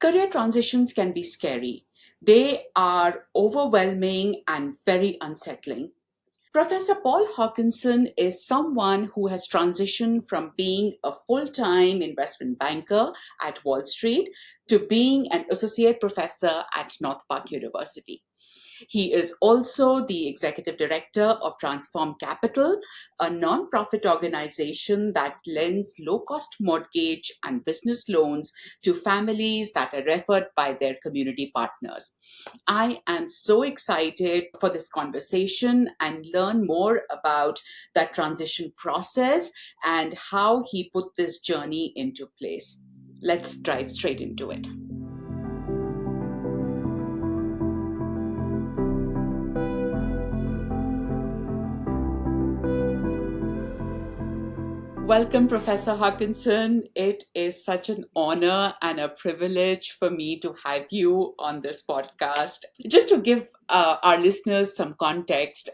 Career transitions can be scary. They are overwhelming and very unsettling. Professor Paul Hawkinson is someone who has transitioned from being a full time investment banker at Wall Street to being an associate professor at North Park University. He is also the executive director of Transform Capital, a nonprofit organization that lends low cost mortgage and business loans to families that are referred by their community partners. I am so excited for this conversation and learn more about that transition process and how he put this journey into place. Let's dive straight into it. Welcome, Professor Hawkinson. It is such an honor and a privilege for me to have you on this podcast. Just to give our listeners some context,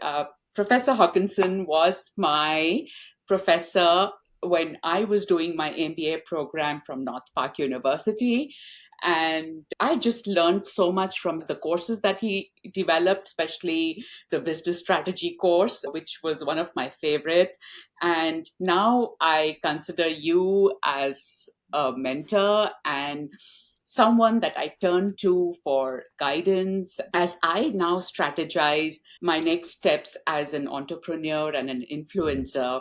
Professor Hawkinson was my professor when I was doing my MBA program from North Park University. And I just learned so much from the courses that he developed, especially the business strategy course, which was one of my favorites. And now I consider you as a mentor and someone that I turn to for guidance as I now strategize my next steps as an entrepreneur and an influencer.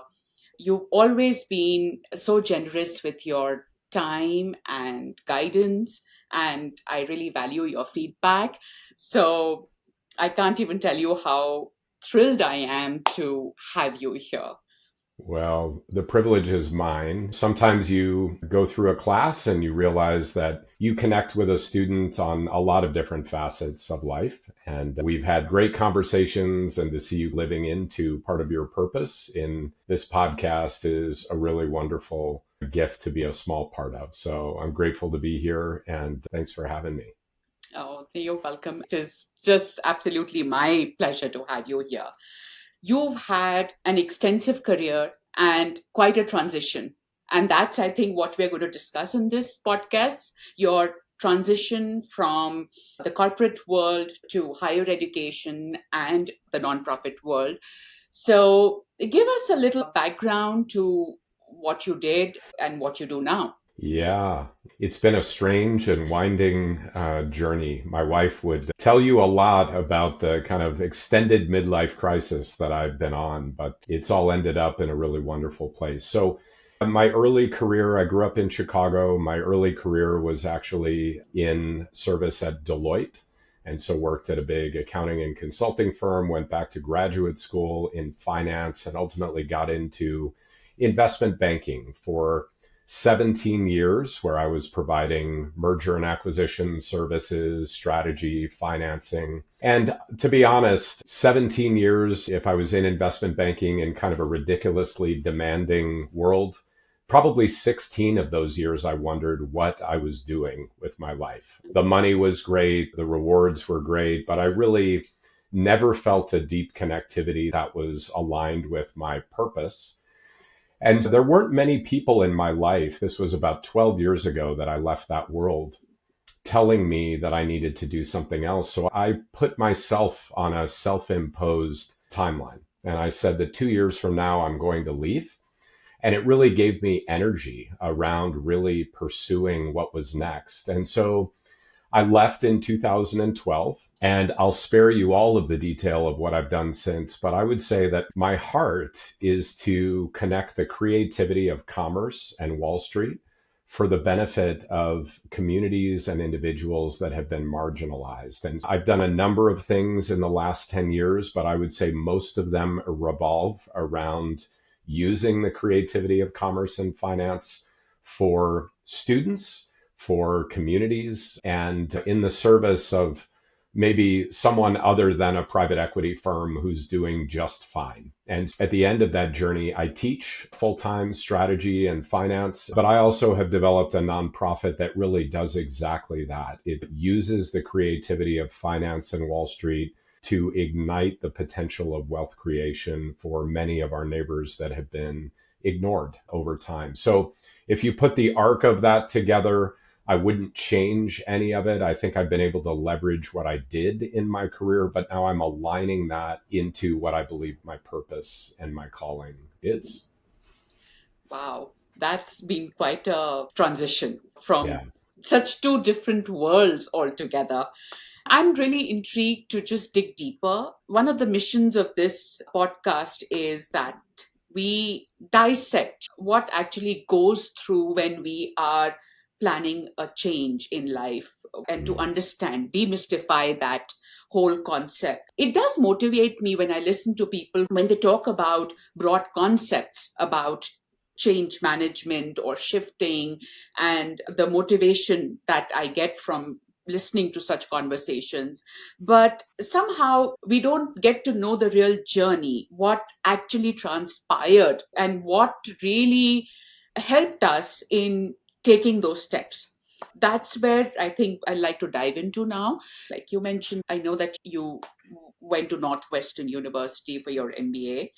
You've always been so generous with your time and guidance, and I really value your feedback. So I can't even tell you how thrilled I am to have you here. Well, the privilege is mine. Sometimes you go through a class and you realize that you connect with a student on a lot of different facets of life. And we've had great conversations, and to see you living into part of your purpose in this podcast is a really wonderful gift to be a small part of. So I'm grateful to be here, and thanks for having me. Oh, you're welcome. It is just absolutely my pleasure to have you here. You've had an extensive career and quite a transition. And that's, I think, what we're going to discuss in this podcast, your transition from the corporate world to higher education and the nonprofit world. So, give us a little background to what you did and what you do now. Yeah, it's been a strange and winding journey. My wife would tell you a lot about the kind of extended midlife crisis that I've been on, but it's all ended up in a really wonderful place. So, my early career, I grew up in Chicago. My early career was actually in service at Deloitte. And so worked at a big accounting and consulting firm, went back to graduate school in finance, and ultimately got into investment banking for 17 years, where I was providing merger and acquisition services, strategy, financing. And to be honest, 17 years, if I was in investment banking in kind of a ridiculously demanding world, probably 16 of those years, I wondered what I was doing with my life. The money was great, the rewards were great, but I really never felt a deep connectivity that was aligned with my purpose. And there weren't many people in my life, this was about 12 years ago that I left that world, telling me that I needed to do something else. So I put myself on a self-imposed timeline. And I said that 2 years from now, I'm going to leave. And it really gave me energy around really pursuing what was next. And so I left in 2012, and I'll spare you all of the detail of what I've done since, but I would say that my heart is to connect the creativity of commerce and Wall Street for the benefit of communities and individuals that have been marginalized. And I've done a number of things in the last 10 years, but I would say most of them revolve around using the creativity of commerce and finance for students, for communities, and in the service of maybe someone other than a private equity firm who's doing just fine. And at the end of that journey, I teach full-time strategy and finance, but I also have developed a nonprofit that really does exactly that. It uses the creativity of finance and Wall Street to ignite the potential of wealth creation for many of our neighbors that have been ignored over time. So if you put the arc of that together, I wouldn't change any of it. I think I've been able to leverage what I did in my career, but now I'm aligning that into what I believe my purpose and my calling is. Wow, that's been quite a transition from Yeah. such two different worlds altogether. I'm really intrigued to just dig deeper. One of the missions of this podcast is that we dissect what actually goes through when we are planning a change in life and to Mm. understand, demystify that whole concept. It does motivate me when I listen to people when they talk about broad concepts about change management or shifting and the motivation that I get from listening to such conversations. But somehow we don't get to know the real journey, what actually transpired, and what really helped us in taking those steps. That's where I think I'd like to dive into now. Like you mentioned, I know that you went to Northwestern University for your MBA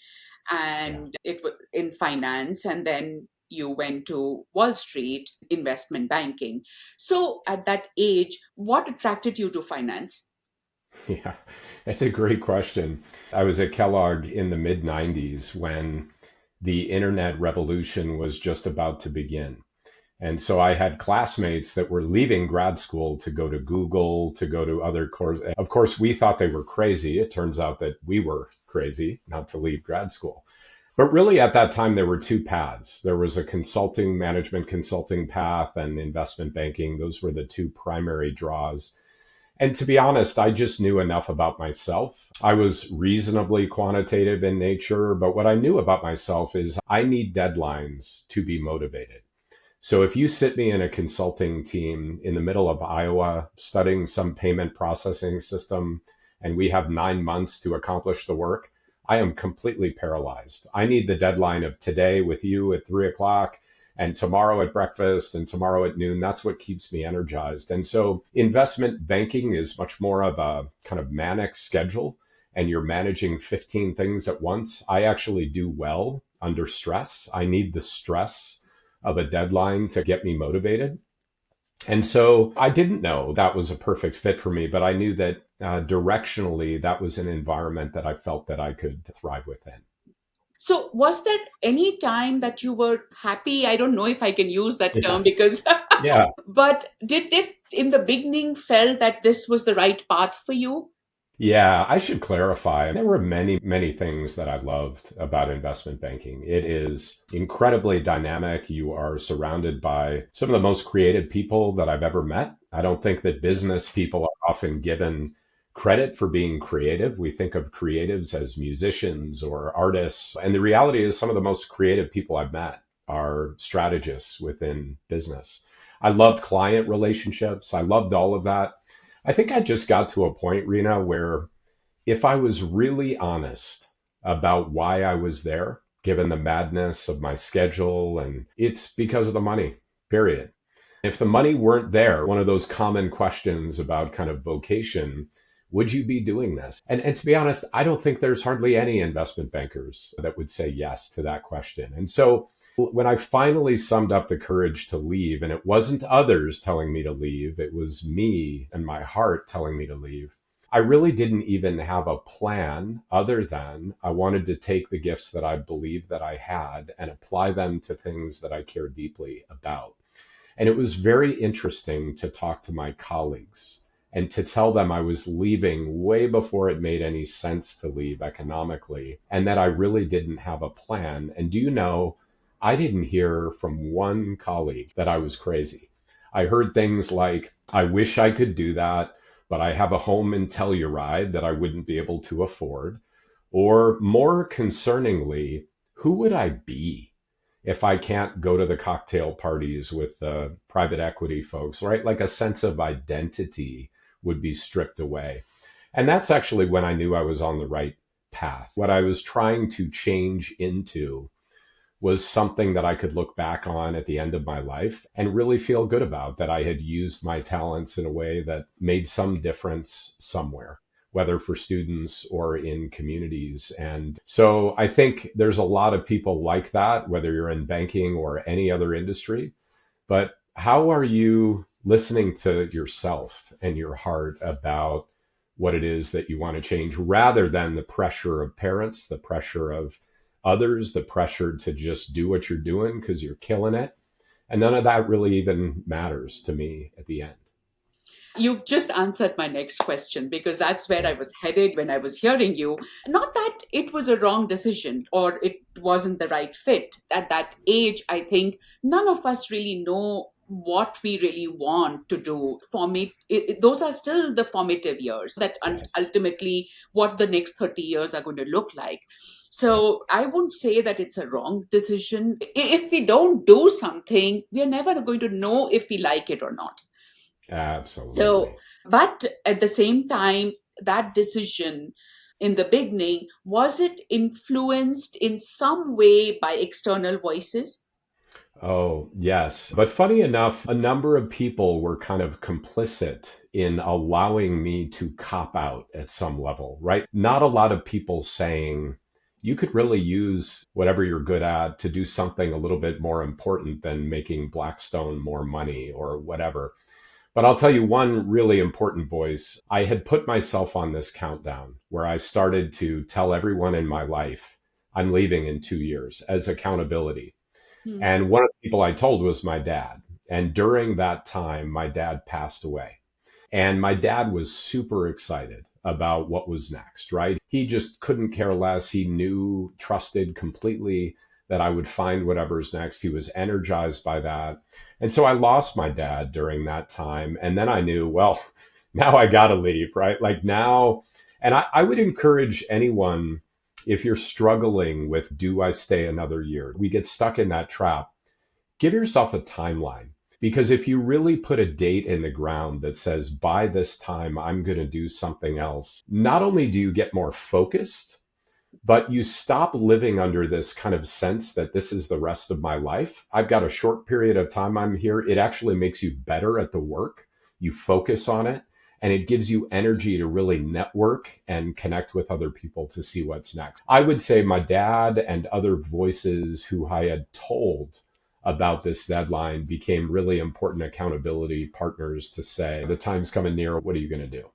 Yeah. and it was in finance, and then you went to Wall Street investment banking. So at that age, what attracted you to finance? Yeah, that's a great question. I was at Kellogg in the mid 90s when the internet revolution was just about to begin. And so I had classmates that were leaving grad school to go to Google, to go to other courses. Of course, we thought they were crazy. It turns out that we were crazy not to leave grad school. But really, at that time, there were two paths. There was a consulting, management consulting path and investment banking. Those were the two primary draws. And to be honest, I just knew enough about myself. I was reasonably quantitative in nature, but what I knew about myself is I need deadlines to be motivated. So if you sit me in a consulting team in the middle of Iowa studying some payment processing system and we have 9 months to accomplish the work, I am completely paralyzed. I need the deadline of today with you at 3 o'clock and tomorrow at breakfast and tomorrow at noon. That's what keeps me energized. And so investment banking is much more of a kind of manic schedule and you're managing 15 things at once. I actually do well under stress. I need the stress of a deadline to get me motivated. And so I didn't know that was a perfect fit for me, but I knew that directionally that was an environment that I felt that I could thrive within. So, was there any time that you were happy? I don't know if I can use that Yeah. term because, Yeah. but did it in the beginning felt that this was the right path for you? Yeah, I should clarify. There were many, many things that I loved about investment banking. It is incredibly dynamic. You are surrounded by some of the most creative people that I've ever met. I don't think that business people are often given credit for being creative. We think of creatives as musicians or artists. And the reality is, some of the most creative people I've met are strategists within business. I loved client relationships. I loved all of that. I think I just got to a point, Rena, where if I was really honest about why I was there, given the madness of my schedule, and it's because of the money, period. If the money weren't there, one of those common questions about kind of vocation, would you be doing this? And to be honest, I don't think there's hardly any investment bankers that would say yes to that question. And so when I finally summed up the courage to leave, and it wasn't others telling me to leave, it was me and my heart telling me to leave. I really didn't even have a plan other than I wanted to take the gifts that I believed that I had and apply them to things that I care deeply about. And it was very interesting to talk to my colleagues and to tell them I was leaving way before it made any sense to leave economically and that I really didn't have a plan. And do you know, I didn't hear from one colleague that I was crazy. I heard things like, I wish I could do that, but I have a home in Telluride that I wouldn't be able to afford. Or more concerningly, who would I be if I can't go to the cocktail parties with the private equity folks, right? Like a sense of identity would be stripped away. And that's actually when I knew I was on the right path. What I was trying to change into was something that I could look back on at the end of my life and really feel good about that I had used my talents in a way that made some difference somewhere, whether for students or in communities. And so I think there's a lot of people like that, whether you're in banking or any other industry. But how are you listening to yourself and your heart about what it is that you want to change rather than the pressure of parents, the pressure of others, the pressure to just do what you're doing because you're killing it. And none of that really even matters to me at the end. You've just answered my next question because that's where I Yeah. was headed when I was hearing you. Not that it was a wrong decision or it wasn't the right fit. At that age, I think none of us really know what we really want to do. For me, those are still the formative years that Yes. ultimately what the next 30 years are going to look like. So I won't say that it's a wrong decision. If we don't do something, we are never going to know if we like it or not. So, Absolutely. but at the same time, that decision in the beginning, was it influenced in some way by external voices? Oh, yes. But funny enough, a number of people were kind of complicit in allowing me to cop out at some level, right? Not a lot of people saying, you could really use whatever you're good at to do something a little bit more important than making Blackstone more money or whatever. But I'll tell you one really important voice. I had put myself on this countdown where I started to tell everyone in my life, I'm leaving in 2 years as accountability. Hmm. And one of the people I told was my dad. And during that time, my dad passed away. And my dad was super excited about what was next, right? He just couldn't care less. He knew, trusted completely that I would find whatever's next. He was energized by that. And so I lost my dad during that time. And then I knew, well, now I got to leave, right? Like now, and I would encourage anyone, if you're struggling with, do I stay another year? We get stuck in that trap. Give yourself a timeline. Because if you really put a date in the ground that says, by this time, I'm going to do something else, not only do you get more focused, but you stop living under this kind of sense that this is the rest of my life. I've got a short period of time I'm here. It actually makes you better at the work. You focus on it, and it gives you energy to really network and connect with other people to see what's next. I would say my dad and other voices who I had told about this deadline became really important accountability partners to say, the time's coming near. What are you going to do?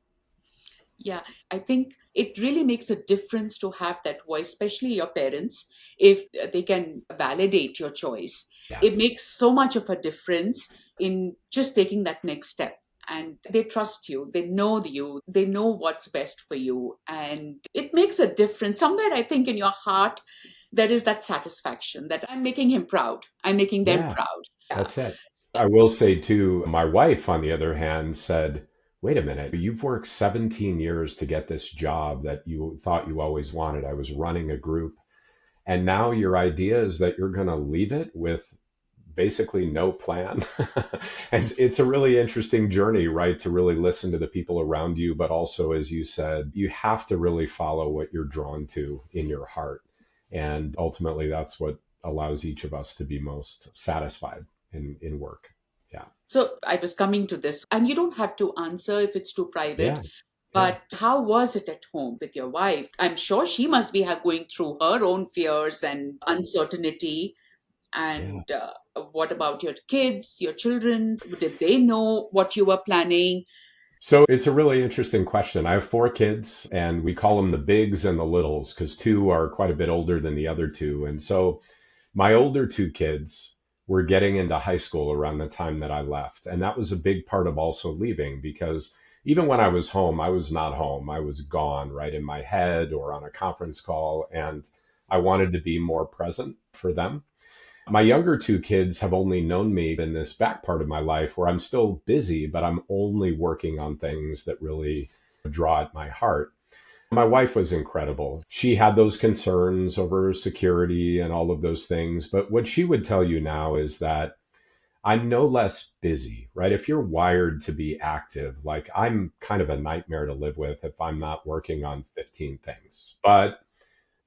Yeah, I think it really makes a difference to have that voice, especially your parents, if they can validate your choice. It Yes. makes so much of a difference in just taking that next step. And they trust you, they know you, they know what's best for you. And it makes a difference. Somewhere, I think, in your heart, there is that satisfaction that I'm making him proud, I'm making them Yeah. proud. Yeah. That's it. I will say too, my wife, on the other hand, said, wait a minute, you've worked 17 years to get this job that you thought you always wanted. I was running a group. And now your idea is that you're going to leave it with basically no plan. And it's a really interesting journey, right? To really listen to the people around you. But also, as you said, you have to really follow what you're drawn to in your heart. And ultimately, that's what allows each of us to be most satisfied in work. Yeah. So I was coming to this, and you don't have to answer if it's too private. Yeah. Yeah. But how was it at home with your wife? I'm sure she must be going through her own fears and uncertainty. Yeah. And what about your kids, your children? Did they know what you were planning? So it's a really interesting question. I have 4 kids, and we call them the bigs and the littles because two are quite a bit older than the other two. And so my older 2 kids were getting into high school around the time that I left. And that was a big part of also leaving because even when I was home, I was not home. I was gone, right, in my head or on a conference call. And I wanted to be more present for them. My younger 2 kids have only known me in this back part of my life where I'm still busy, but I'm only working on things that really draw at my heart. My wife was incredible. She had those concerns over security and all of those things. But what she would tell you now is that I'm no less busy, right? If you're wired to be active, like I'm kind of a nightmare to live with if I'm not working on 15 things. But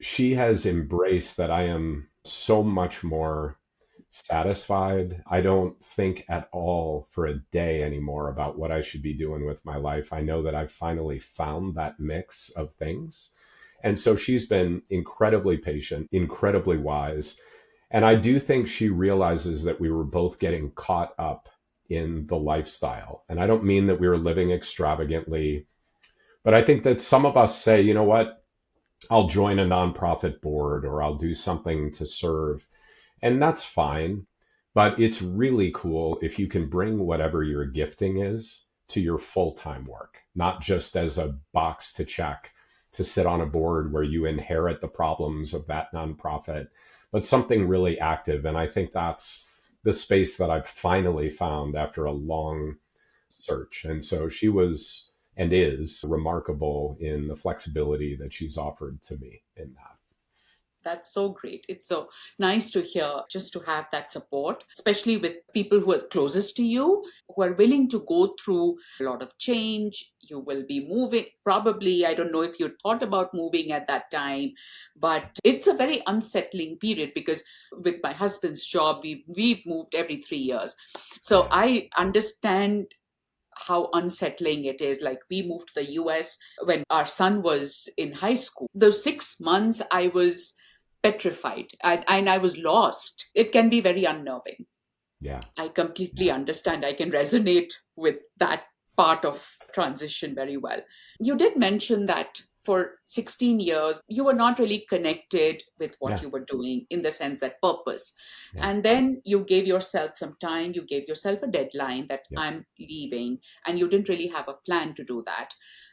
she has embraced that I am so much more satisfied. I don't think at all for a day anymore about what I should be doing with my life. I know that I've finally found that mix of things. And so she's been incredibly patient, incredibly wise. And I do think she realizes that we were both getting caught up in the lifestyle. And I don't mean that we were living extravagantly, but I think that some of us say, you know what, I'll join a nonprofit board or I'll do something to serve. And that's fine. But it's really cool if you can bring whatever your gifting is to your full-time work, not just as a box to check to sit on a board where you inherit the problems of that nonprofit, but something really active. And I think that's the space that I've finally found after a long search. And so she was and is remarkable in the flexibility that she's offered to me in that. That's so great. It's so nice to hear, just to have that support, especially with people who are closest to you, who are willing to go through a lot of change. You will be moving, probably. I don't know if you thought about moving at that time, but it's a very unsettling period because with my husband's job, we've moved every 3 years. So Yeah. I understand how unsettling it is. Like, we moved to the US when our son was in high school. Those 6 months, I was petrified and I was lost. It can be very unnerving. Yeah. I completely Yeah. understand. I can resonate with that part of transition very well. You did mention that for 16 years, you were not really connected with what Yeah. you were doing in the sense that purpose. Yeah. And then you gave yourself some time, you gave yourself a deadline that Yeah. I'm leaving, and you didn't really have a plan to do that.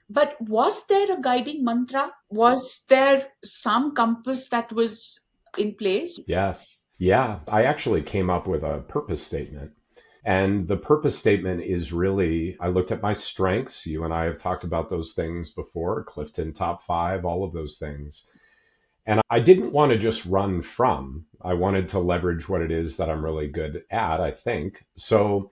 But was there a guiding mantra? Was there some compass that was in place? Yes. Yeah. I actually came up with a purpose statement. And the purpose statement is really, I looked at my strengths. You and I have talked about those things before, Clifton top five, all of those things. And I didn't want to just run from, I wanted to leverage what it is that I'm really good at, I think. So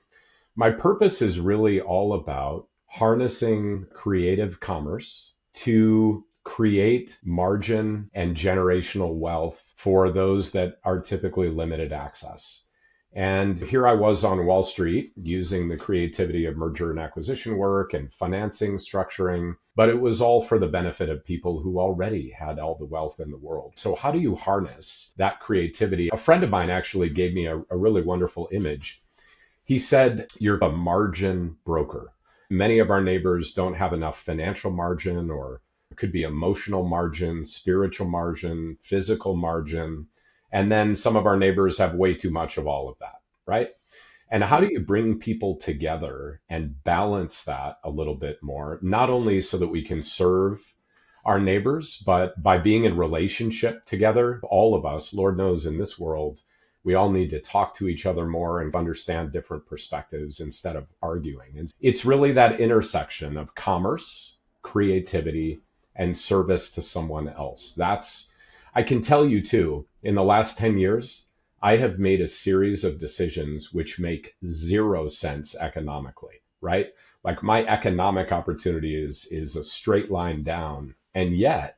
my purpose is really all about harnessing creative commerce to create margin and generational wealth for those that are typically limited access. And here I was on Wall Street using the creativity of merger and acquisition work and financing structuring, but it was all for the benefit of people who already had all the wealth in the world. So, how do you harness that creativity? A friend of mine actually gave me a really wonderful image. He said, you're a margin broker. Many of our neighbors don't have enough financial margin, or it could be emotional margin, spiritual margin, physical margin. And then some of our neighbors have way too much of all of that, right? And how do you bring people together and balance that a little bit more, not only so that we can serve our neighbors, but by being in relationship together, all of us, Lord knows in this world, we all need to talk to each other more and understand different perspectives instead of arguing. And it's really that intersection of commerce, creativity, and service to someone else. I can tell you too, in the last 10 years, I have made a series of decisions which make zero sense economically, right? Like my economic opportunity is a straight line down. And yet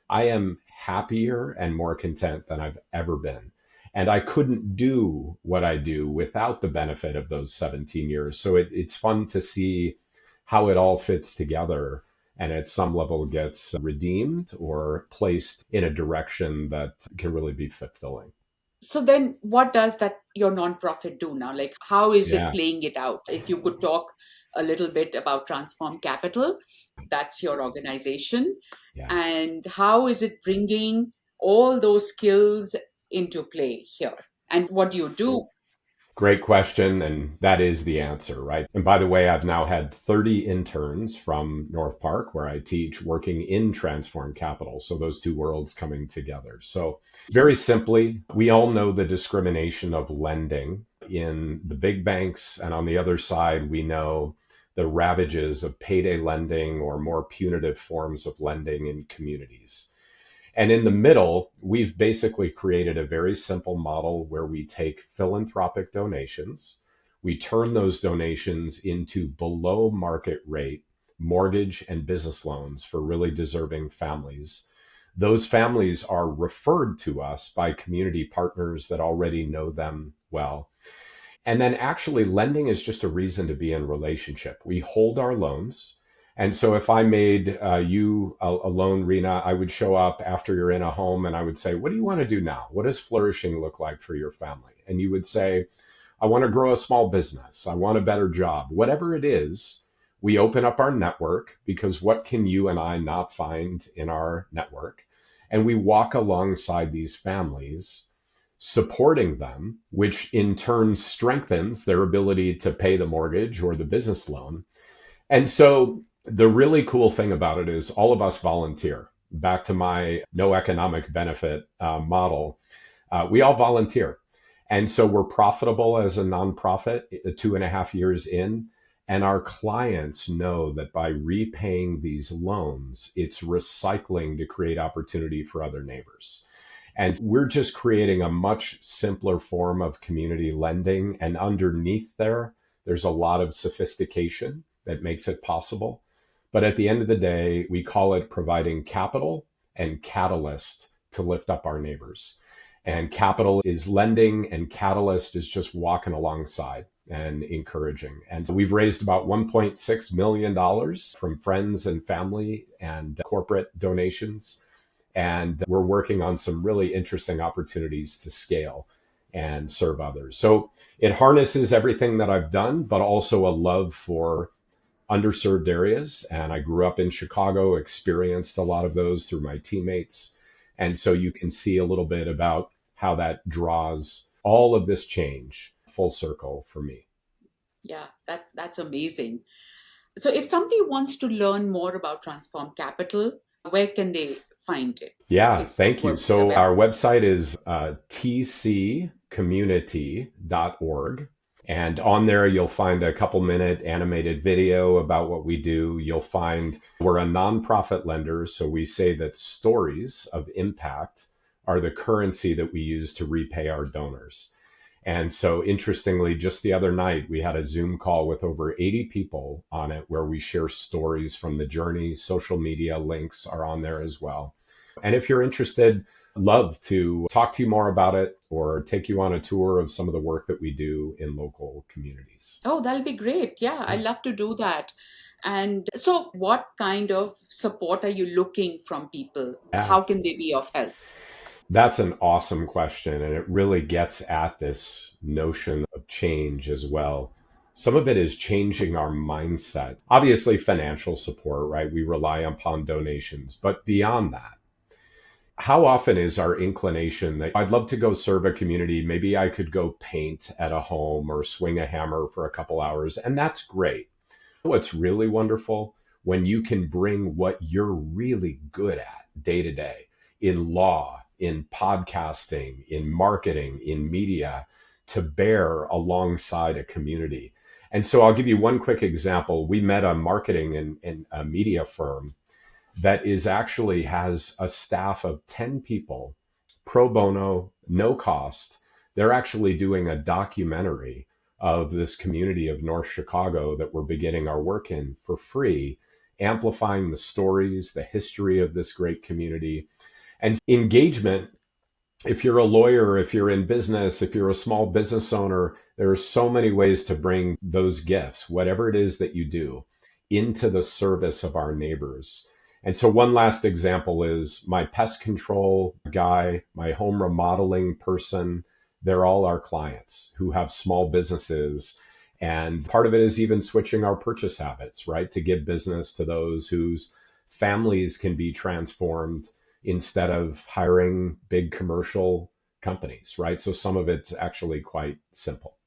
I am happier and more content than I've ever been. And I couldn't do what I do without the benefit of those 17 years. So it's fun to see how it all fits together and at some level gets redeemed or placed in a direction that can really be fulfilling. So then what does that your nonprofit do now? Like, how is it Yeah, playing it out? If you could talk a little bit about Transform Capital, that's your organization, yeah. and how is it bringing all those skills into play here? And what do you do? Great question. And that is the answer, right? And by the way, I've now had 30 interns from North Park, where I teach, working in Transform Capital. So those two worlds coming together. So, very simply, we all know the discrimination of lending in the big banks. And on the other side, we know the ravages of payday lending or more punitive forms of lending in communities. And in the middle, we've basically created a very simple model where we take philanthropic donations, we turn those donations into below market rate mortgage and business loans for really deserving families. Those families are referred to us by community partners that already know them well. And then actually lending is just a reason to be in relationship. We hold our loans. And so if I made you a loan, Rena, I would show up after you're in a home and I would say, what do you want to do now? What does flourishing look like for your family? And you would say, I want to grow a small business. I want a better job. Whatever it is, we open up our network because what can you and I not find in our network? And we walk alongside these families, supporting them, which in turn strengthens their ability to pay the mortgage or the business loan. And so the really cool thing about it is all of us volunteer. Back to my no economic benefit model, we all volunteer. And so we're profitable as a nonprofit 2.5 years in. And our clients know that by repaying these loans, it's recycling to create opportunity for other neighbors. And we're just creating a much simpler form of community lending. And underneath there, there's a lot of sophistication that makes it possible. But at the end of the day, we call it providing capital and catalyst to lift up our neighbors. And capital is lending, and catalyst is just walking alongside and encouraging. And so we've raised about $1.6 million from friends and family and corporate donations. And we're working on some really interesting opportunities to scale and serve others. So it harnesses everything that I've done, but also a love for underserved areas. And I grew up in Chicago, experienced a lot of those through my teammates. And so you can see a little bit about how that draws all of this change full circle for me. Yeah, that's amazing. So if somebody wants to learn more about Transform Capital, where can they find it? Yeah, Please, thank you. the So web. our website is tccommunity.org. And on there, you'll find a couple-minute animated video about what we do. You'll find we're a nonprofit lender, so we say that stories of impact are the currency that we use to repay our donors. And so interestingly, just the other night, we had a Zoom call with over 80 people on it where we share stories from the journey. Social media links are on there as well. And if you're interested, love to talk to you more about it or take you on a tour of some of the work that we do in local communities. Oh, that'll be great. Yeah, I Yeah. love to do that. And so, what kind of support are you looking from people? Yeah. How can they be of help? That's an awesome question. And it really gets at this notion of change as well. Some of it is changing our mindset. Obviously, financial support, right? We rely upon donations. But beyond that, how often is our inclination that I'd love to go serve a community? Maybe I could go paint at a home or swing a hammer for a couple hours. And that's great. What's really wonderful when you can bring what you're really good at day to day in law, in podcasting, in marketing, in media to bear alongside a community. And so I'll give you one quick example. We met a marketing and a media firm that is actually has a staff of 10 people, pro bono, no cost. They're actually doing a documentary of this community of North Chicago that we're beginning our work in for free, amplifying the stories, the history of this great community. And engagement, if you're a lawyer, if you're in business, if you're a small business owner, there are so many ways to bring those gifts, whatever it is that you do, into the service of our neighbors. And so one last example is my pest control guy, my home remodeling person. They're all our clients who have small businesses. And part of it is even switching our purchase habits, right? To give business to those whose families can be transformed instead of hiring big commercial companies, right? So some of it's actually quite simple.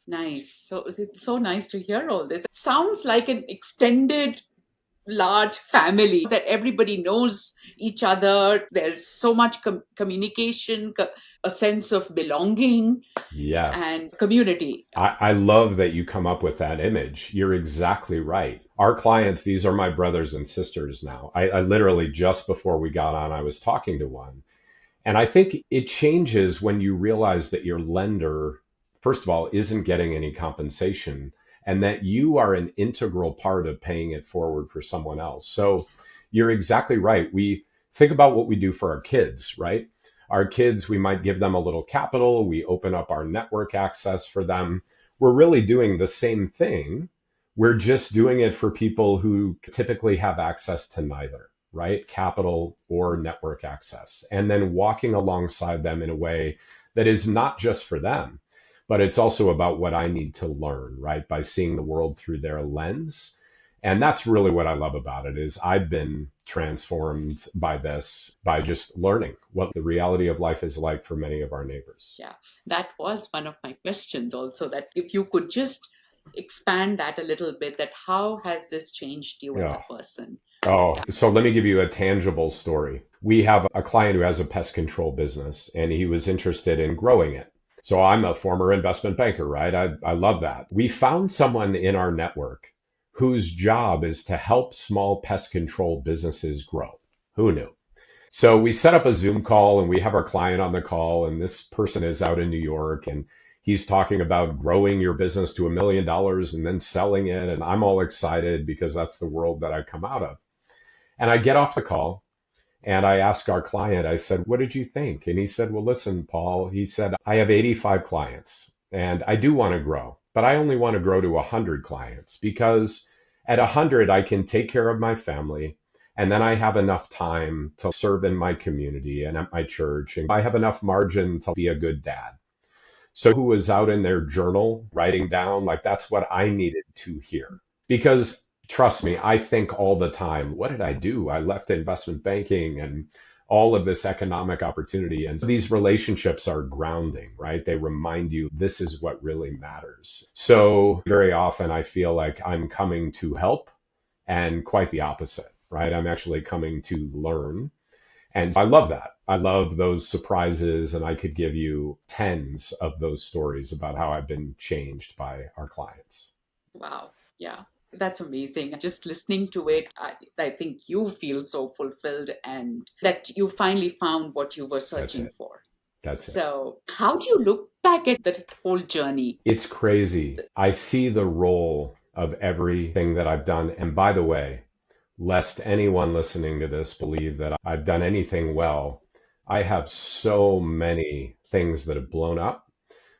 Nice. So it's so nice to hear all this. Sounds like an extended large family that everybody knows each other. There's so much communication, a sense of belonging Yes. and community. I love that you come up with that image. You're exactly right. Our clients, these are my brothers and sisters now. I literally just before we got on, I was talking to one. And I think it changes when you realize that your lender, first of all, isn't getting any compensation and that you are an integral part of paying it forward for someone else. So you're exactly right. We think about what we do for our kids, right? Our kids, we might give them a little capital. We open up our network access for them. We're really doing the same thing. We're just doing it for people who typically have access to neither, right? Capital or network access, and then walking alongside them in a way that is not just for them, but it's also about what I need to learn, right? By seeing the world through their lens. And that's really what I love about it is I've been transformed by this, by just learning what the reality of life is like for many of our neighbors. Yeah, that was one of my questions also, that if you could just expand that a little bit, that how has this changed you as a Yeah. person? Oh, Yeah. so let me give you a tangible story. We have a client who has a pest control business and he was interested in growing it. So I'm a former investment banker, right? I love that. We found someone in our network whose job is to help small pest control businesses grow. Who knew? So we set up a Zoom call and we have our client on the call, and this person is out in New York and he's talking about growing your business to $1 million and then selling it. And I'm all excited because that's the world that I come out of. And I get off the call and I ask our client, I said, what did you think? And he said, well, listen, Paul, he said, I have 85 clients and I do want to grow, but I only want to grow to 100 clients because at 100, I can take care of my family. And then I have enough time to serve in my community and at my church. And I have enough margin to be a good dad. So who was out in their journal writing down, like, that's what I needed to hear. Because trust me, I think all the time, what did I do? I left investment banking and all of this economic opportunity. And these relationships are grounding, right? They remind you this is what really matters. So very often I feel like I'm coming to help and quite the opposite, right? I'm actually coming to learn. And I love that. I love those surprises. And I could give you tens of those stories about how I've been changed by our clients. Wow. Yeah. That's amazing. Just listening to it, I think you feel so fulfilled and that you finally found what you were That's searching it. for. That's it. So, how do you look back at that whole journey? It's crazy. I see the role of everything that I've done. And by the way, lest anyone listening to this believe that I've done anything well, I have so many things that have blown up,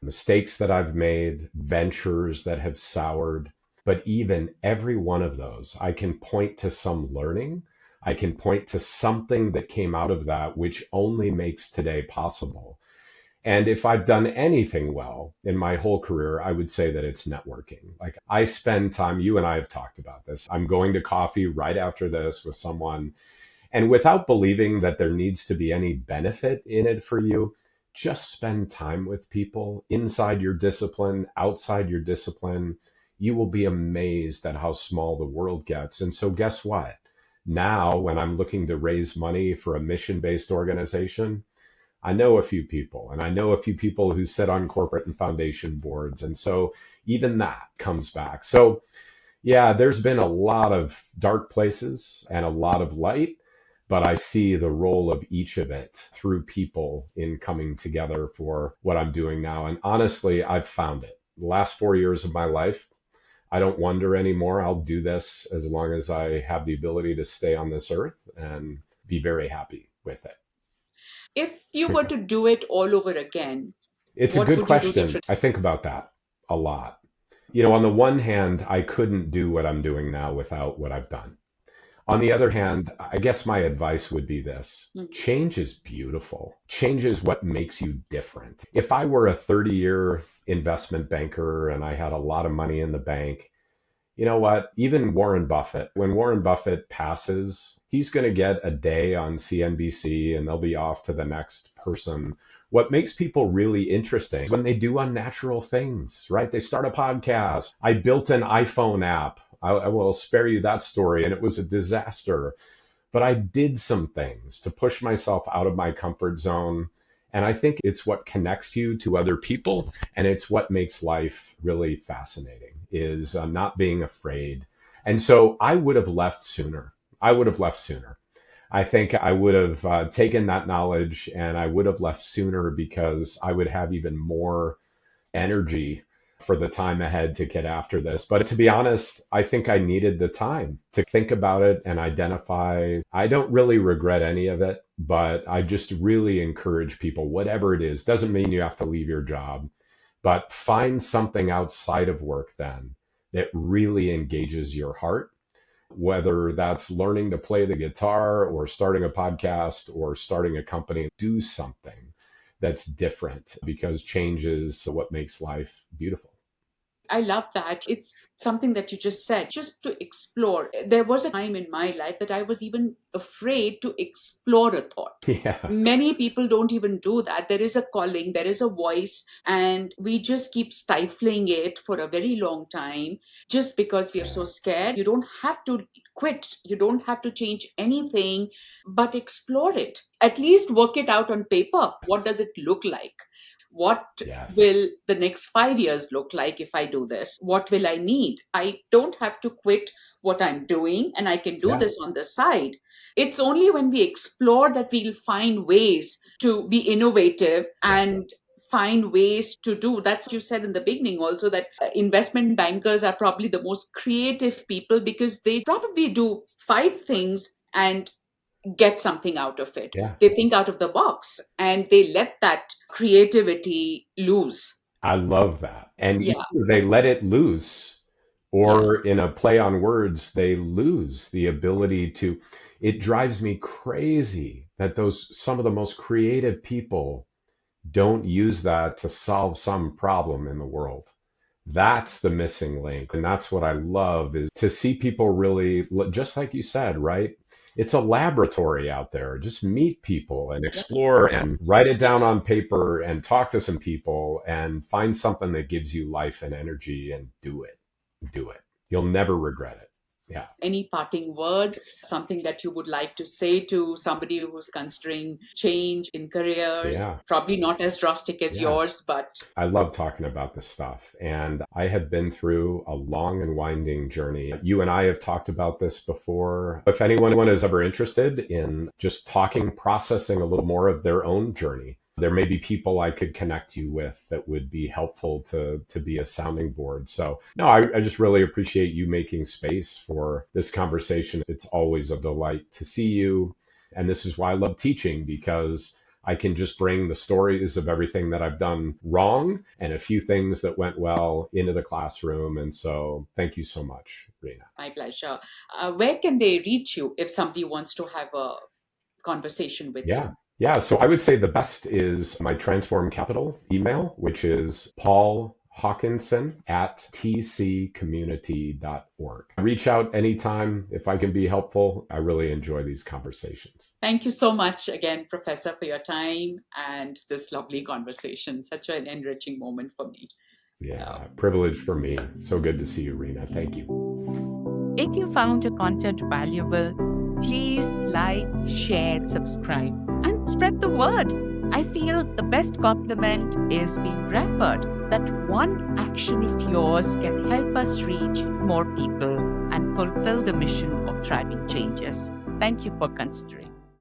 mistakes that I've made, ventures that have soured. But even every one of those, I can point to some learning. I can point to something that came out of that, which only makes today possible. And if I've done anything well in my whole career, I would say that it's networking. Like I spend time, you and I have talked about this. I'm going to coffee right after this with someone, and without believing that there needs to be any benefit in it for you, just spend time with people inside your discipline, outside your discipline. You will be amazed at how small the world gets. And so, guess what? Now, when I'm looking to raise money for a mission based organization, I know a few people, and I know a few people who sit on corporate and foundation boards. And so, even that comes back. So, yeah, there's been a lot of dark places and a lot of light, but I see the role of each of it through people in coming together for what I'm doing now. And honestly, I've found it. The last 4 years of my life, I don't wonder anymore. I'll do this as long as I have the ability to stay on this earth and be very happy with If you were it. to do it all over again, It's a what good would you do question. differently? I think about that a lot. On the one hand, I couldn't do what I'm doing now without what I've done. On the other hand, I guess my advice would be this. Change is beautiful. Change is what makes you different. If I were a 30-year investment banker and I had a lot of money in the bank, you know what? Even Warren Buffett, when Warren Buffett passes, he's going to get a day on CNBC and they'll be off to the next person. What makes people really interesting is when they do unnatural things, right? They start a podcast. I built an iPhone app. I will spare you that story. And it was a disaster. But I did some things to push myself out of my comfort zone. And I think it's what connects you to other people. And it's what makes life really fascinating is not being afraid. And so I would have left sooner. I would have left sooner. I think I would have taken that knowledge and I would have left sooner because I would have even more energy for the time ahead to get after this. But to be honest, I think I needed the time to think about it and identify. I don't really regret any of it, but I just really encourage people, whatever it is, doesn't mean you have to leave your job, but find something outside of work then that really engages your heart, whether that's learning to play the guitar or starting a podcast or starting a company. Do something that's different, because change is what makes life beautiful. I love that. It's something that you just said, just to explore. There was a time in my life that I was even afraid to explore a thought. Yeah. Many people don't even do that. There is a calling, there is a voice, and we just keep stifling it for a very long time just because we are so Yeah. scared. You don't have to quit, you don't have to change anything, but explore it. At least work it out on paper. What does it look like? What Yes. will the next 5 years look like if I do this? What will I need? I don't have to quit what I'm doing, and I can do Yeah. this on the side. It's only when we explore that we'll find ways to be innovative Yeah. and find ways to do. That's you said in the beginning also, that investment bankers are probably the most creative people because they probably do five things and get something out of it. Yeah. They think out of the box and they let that creativity loose. I love that. And Yeah, either they let it loose, yeah. or in a play on words, they lose the ability to. It drives me crazy that those some of the most creative people don't use that to solve some problem in the world. That's the missing link. And that's what I love, is to see people really, just like you said, right? It's a laboratory out there. Just meet people and Yeah. explore and write it down on paper and talk to some people and find something that gives you life and energy, and do it. Do it. You'll never regret it. Yeah. Any parting words, something that you would like to say to somebody who's considering change in careers? Yeah. Probably not as drastic as Yeah. yours, but I love talking about this stuff. And I have been through a long and winding journey. You and I have talked about this before. If anyone is ever interested in just talking, processing a little more of their own journey, there may be people I could connect you with that would be helpful to be a sounding board. So, no, I just really appreciate you making space for this conversation. It's always a delight to see you. And this is why I love teaching, because I can just bring the stories of everything that I've done wrong and a few things that went well into the classroom. And so thank you so much, Rena. my pleasure. Where can they reach you if somebody wants to have a conversation with Yeah. you? Yeah. So I would say the best is my Transform Capital email, which is Paul Hawkinson at tccommunity.org. Reach out anytime if I can be helpful. I really enjoy these conversations. Thank you so much again, Professor, for your time and this lovely conversation. Such an enriching moment for me. Yeah. Privilege for me. So good to see you, Rena. Thank you. If you found the content valuable, please like, share, subscribe, and spread the word. I feel the best compliment is being referred, that one action of yours can help us reach more people and fulfill the mission of thriving changes. Thank you for considering.